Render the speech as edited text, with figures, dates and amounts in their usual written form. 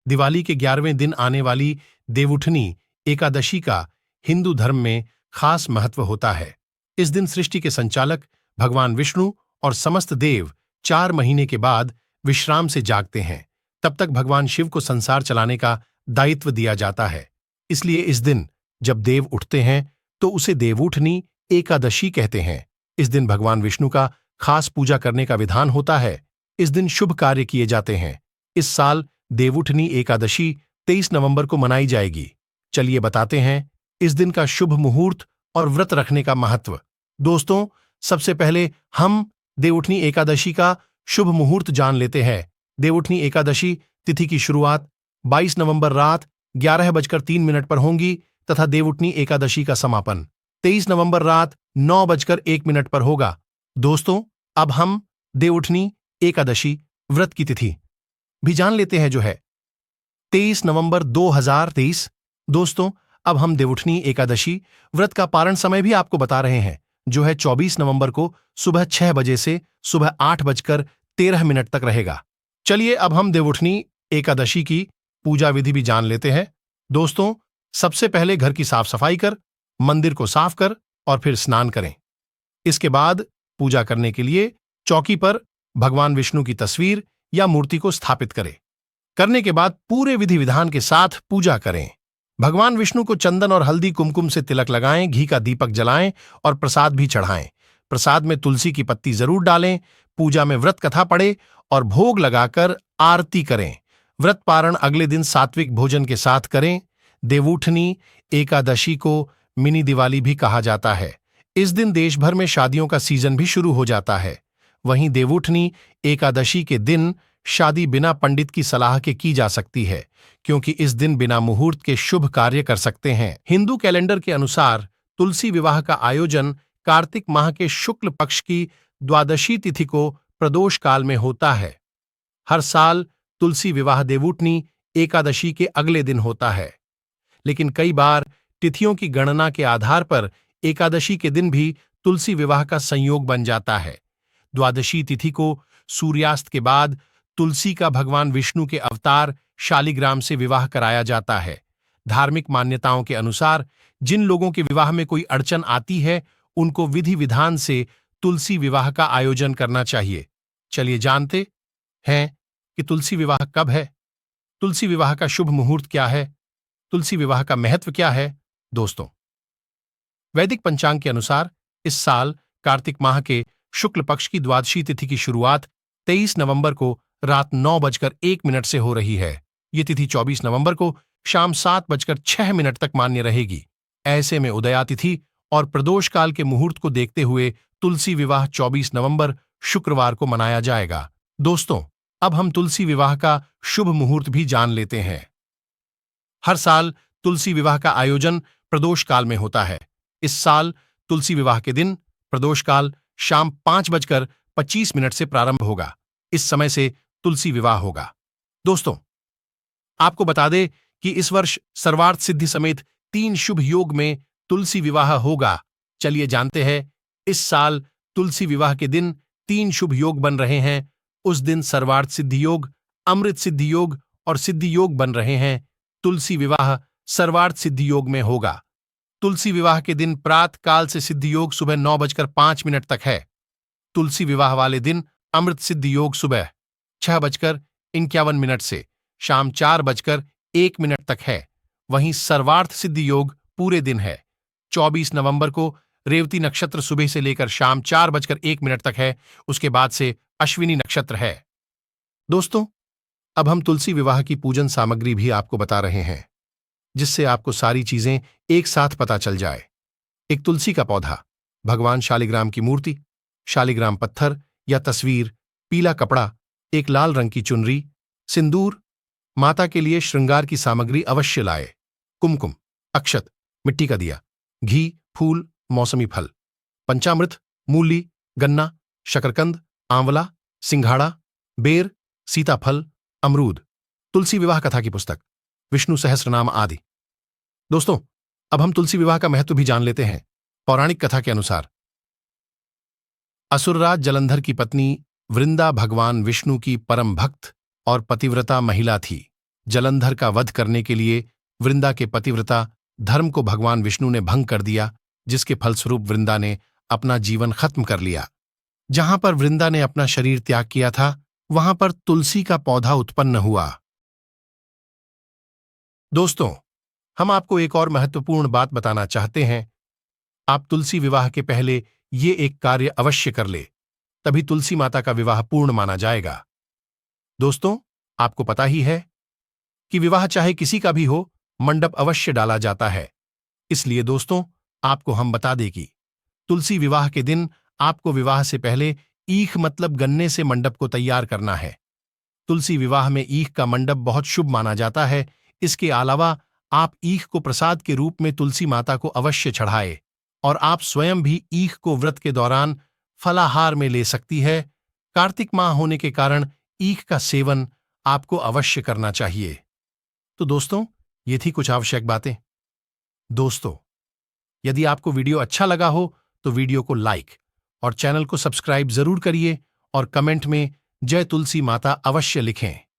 दिवाली के 11वें दिन आने वाली देवउठनी एकादशी का हिंदू धर्म में खास महत्व होता है। इस दिन सृष्टि के संचालक भगवान विष्णु और समस्त देव 4 महीने के बाद विश्राम से जागते हैं। तब तक भगवान शिव को संसार चलाने का दायित्व दिया जाता है। इसलिए इस दिन जब देव उठते हैं तो उसे देवउठनी एकादशी कहते हैं। इस दिन भगवान विष्णु का खास पूजा करने का विधान होता है। इस दिन शुभ कार्य किए जाते हैं। इस साल देवउठनी एकादशी 23 नवंबर को मनाई जाएगी। चलिए बताते हैं इस दिन का शुभ मुहूर्त और व्रत रखने का महत्व। दोस्तों, सबसे पहले हम देवउठनी एकादशी का शुभ मुहूर्त जान लेते हैं। देवउठनी एकादशी तिथि की शुरुआत 22 नवंबर रात 11:03 पर होगी तथा देवउठनी एकादशी का समापन 23 नवंबर रात 9:01 पर होगा। दोस्तों, अब हम देवउठनी एकादशी व्रत की तिथि भी जान लेते हैं, जो है 23 नवंबर 2023। दोस्तों, अब हम देवउठनी एकादशी व्रत का पारण समय भी आपको बता रहे हैं, जो है 24 नवंबर को सुबह 6 बजे से सुबह 8:13 तक रहेगा। चलिए अब हम देवउठनी एकादशी की पूजा विधि भी जान लेते हैं। दोस्तों, सबसे पहले घर की साफ सफाई कर, मंदिर को साफ कर और फिर स्नान करें। इसके बाद पूजा करने के लिए चौकी पर भगवान विष्णु की तस्वीर या मूर्ति को स्थापित करें। करने के बाद पूरे विधि विधान के साथ पूजा करें। भगवान विष्णु को चंदन और हल्दी कुमकुम से तिलक लगाएं, घी का दीपक जलाएं और प्रसाद भी चढ़ाएं। प्रसाद में तुलसी की पत्ती जरूर डालें। पूजा में व्रत कथा पढ़े और भोग लगाकर आरती करें। व्रत पारण अगले दिन सात्विक भोजन के साथ करें। देवउठनी एकादशी को मिनी दिवाली भी कहा जाता है। इस दिन देश भर में शादियों का सीजन भी शुरू हो जाता है। वहीं देवउठनी एकादशी के दिन शादी बिना पंडित की सलाह के की जा सकती है, क्योंकि इस दिन बिना मुहूर्त के शुभ कार्य कर सकते हैं। हिंदू कैलेंडर के अनुसार तुलसी विवाह का आयोजन कार्तिक माह के शुक्ल पक्ष की द्वादशी तिथि को प्रदोष काल में होता है। हर साल तुलसी विवाह देवउठनी एकादशी के अगले दिन होता है, लेकिन कई बार तिथियों की गणना के आधार पर एकादशी के दिन भी तुलसी विवाह का संयोग बन जाता है। द्वादशी तिथि को सूर्यास्त के बाद तुलसी का भगवान विष्णु के अवतार शालिग्राम से विवाह कराया जाता है। धार्मिक मान्यताओं के अनुसार जिन लोगों के विवाह में कोई अड़चन आती है, उनको विधि विधान से तुलसी विवाह का आयोजन करना चाहिए। चलिए जानते हैं कि तुलसी विवाह कब है, तुलसी विवाह का शुभ मुहूर्त क्या है, तुलसी विवाह का महत्व क्या है। दोस्तों, वैदिक पंचांग के अनुसार इस साल कार्तिक माह के शुक्ल पक्ष की द्वादशी तिथि की शुरुआत 23 नवंबर को रात 9:01 से हो रही है। ये तिथि 24 नवंबर को शाम 7:06 तक मान्य रहेगी। ऐसे में उदया तिथि और प्रदोष काल के मुहूर्त को देखते हुए तुलसी विवाह 24 नवंबर शुक्रवार को मनाया जाएगा। दोस्तों, अब हम तुलसी विवाह का शुभ मुहूर्त भी जान लेते हैं। हर साल तुलसी विवाह का आयोजन प्रदोष काल में होता है। इस साल तुलसी विवाह के दिन प्रदोष काल शाम 5:25 से प्रारंभ होगा। इस समय से तुलसी विवाह होगा। दोस्तों, आपको बता दें कि इस वर्ष सर्वार्थ सिद्धि समेत 3 शुभ योग में तुलसी विवाह होगा। चलिए जानते हैं इस साल तुलसी विवाह के दिन 3 शुभ योग बन रहे हैं। उस दिन सर्वार्थ सिद्धि योग, अमृत सिद्धि योग और सिद्धि योग बन रहे हैं। तुलसी विवाह सर्वार्थ सिद्धि योग में होगा। तुलसी विवाह के दिन प्रातः काल से सिद्धि योग सुबह 9:05 तक है। तुलसी विवाह वाले दिन अमृत सिद्धि योग सुबह 6:51 से शाम 4:01 तक है। वहीं सर्वार्थ सिद्धि योग पूरे दिन है। 24 नवंबर को रेवती नक्षत्र सुबह से लेकर शाम 4:01 तक है। उसके बाद से अश्विनी नक्षत्र है। दोस्तों, अब हम तुलसी विवाह की पूजन सामग्री भी आपको बता रहे हैं, जिससे आपको सारी चीजें एक साथ पता चल जाए। एक तुलसी का पौधा, भगवान शालिग्राम की मूर्ति, शालिग्राम पत्थर या तस्वीर, पीला कपड़ा, एक लाल रंग की चुनरी, सिंदूर, माता के लिए श्रृंगार की सामग्री अवश्य लाए, कुमकुम, अक्षत, मिट्टी का दिया, घी, फूल, मौसमी फल, पंचामृत, मूली, गन्ना, शकरकंद, आंवला, सिंघाड़ा, बेर, सीताफल, अमरूद, तुलसी विवाह कथा की पुस्तक, विष्णु सहस्रनाम आदि। दोस्तों, अब हम तुलसी विवाह का महत्व भी जान लेते हैं। पौराणिक कथा के अनुसार असुरराज जलंधर की पत्नी वृंदा भगवान विष्णु की परम भक्त और पतिव्रता महिला थी। जलंधर का वध करने के लिए वृंदा के पतिव्रता धर्म को भगवान विष्णु ने भंग कर दिया, जिसके फलस्वरूप वृंदा ने अपना जीवन खत्म कर लिया। जहां पर वृंदा ने अपना शरीर त्याग किया था, वहां पर तुलसी का पौधा उत्पन्न हुआ। दोस्तों, हम आपको एक और महत्वपूर्ण बात बताना चाहते हैं। आप तुलसी विवाह के पहले ये एक कार्य अवश्य कर ले, तभी तुलसी माता का विवाह पूर्ण माना जाएगा। दोस्तों, आपको पता ही है कि विवाह चाहे किसी का भी हो, मंडप अवश्य डाला जाता है। इसलिए दोस्तों, आपको हम बता दें कि तुलसी विवाह के दिन आपको विवाह से पहले ईख मतलब गन्ने से मंडप को तैयार करना है। तुलसी विवाह में ईख का मंडप बहुत शुभ माना जाता है। इसके अलावा आप ईख को प्रसाद के रूप में तुलसी माता को अवश्य चढ़ाए और आप स्वयं भी ईख को व्रत के दौरान फलाहार में ले सकती है। कार्तिक माह होने के कारण ईख का सेवन आपको अवश्य करना चाहिए। तो दोस्तों, ये थी कुछ आवश्यक बातें। दोस्तों, यदि आपको वीडियो अच्छा लगा हो तो वीडियो को लाइक और चैनल को सब्सक्राइब जरूर करिए और कमेंट में जय तुलसी माता अवश्य लिखें।